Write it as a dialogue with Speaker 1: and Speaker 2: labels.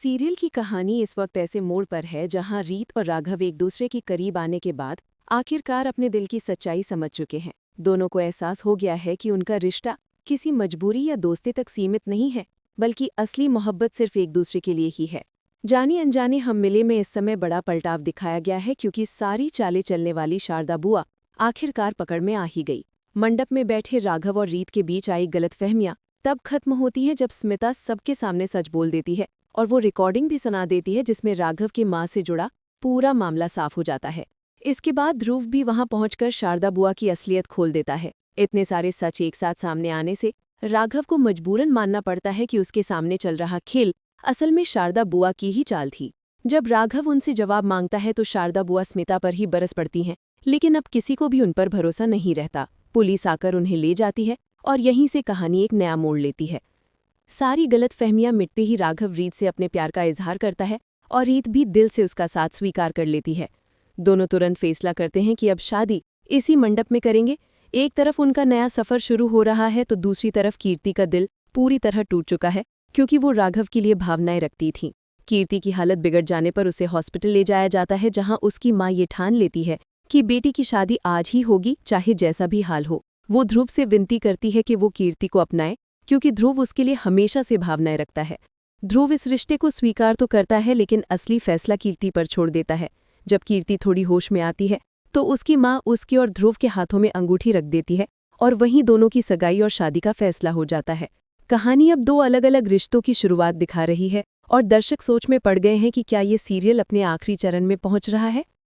Speaker 1: Serial की कहानी इस वक्त ऐसे मोड़ पर है जहां रीत और राघव एक दूसरे के करीब आने के बाद आखिरकार अपने दिल की सच्चाई समझ चुके हैं। दोनों को एहसास हो गया है कि उनका रिश्ता किसी मजबूरी या दोस्ती तक सीमित नहीं है, बल्कि असली मोहब्बत सिर्फ एक दूसरे के लिए ही है। जाने अनजाने हम मिले में इस समय बड़ा पलटाव दिखाया गया है, क्योंकि सारी चालें चलने वाली शारदा बुआ आखिरकार पकड़ में आ ही गई। मंडप में बैठे राघव और रीत के बीच आई गलतफहमियां तब खत्म होती हैं जब स्मिता सबके सामने सच बोल देती है और वो रिकॉर्डिंग भी सुना देती है जिसमें राघव की मां से जुड़ा पूरा मामला साफ हो जाता है। इसके बाद ध्रुव भी वहां पहुंचकर शारदा बुआ की असलियत खोल देता है। इतने सारे सच एक साथ सामने आने से राघव को मजबूरन मानना पड़ता है कि उसके सामने चल रहा खेल असल में शारदा बुआ की ही चाल थी। जब राघव उनसे जवाब मांगता है तो शारदा बुआ स्मिता पर ही बरस पड़ती हैं, लेकिन अब किसी को भी उन पर भरोसा नहीं रहता। पुलिस आकर उन्हें ले जाती है और यहीं से कहानी एक नया मोड़ लेती है। सारी गलतफहमियां मिटते ही राघव रीत से अपने प्यार का इजहार करता है और रीत भी दिल से उसका साथ स्वीकार कर लेती है। दोनों तुरंत फैसला करते हैं कि अब शादी इसी मंडप में करेंगे। एक तरफ उनका नया सफर शुरू हो रहा है तो दूसरी तरफ कीर्ति का दिल पूरी तरह टूट चुका है, क्योंकि वो राघव के लिए भावनाएं रखती थी। कीर्ति की हालत बिगड़ जाने पर उसे हॉस्पिटल ले जाया जाता है, जहां उसकी मां ये ठान लेती है कि बेटी की शादी आज ही होगी, चाहे जैसा भी हाल हो। वो ध्रुव से विनती करती है कि वो कीर्ति को अपनाए, क्योंकि ध्रुव उसके लिए हमेशा से भावनाएं रखता है। ध्रुव इस रिश्ते को स्वीकार तो करता है, लेकिन असली फैसला कीर्ति पर छोड़ देता है। जब कीर्ति थोड़ी होश में आती है तो उसकी मां उसके और ध्रुव के हाथों में अंगूठी रख देती है और वहीं दोनों की सगाई और शादी का फैसला हो जाता है। कहानी अब दो अलग अलग रिश्तों की शुरुआत दिखा रही है और दर्शक सोच में पड़ गए हैं कि क्या ये सीरियल अपने आखिरी चरण में पहुंच रहा है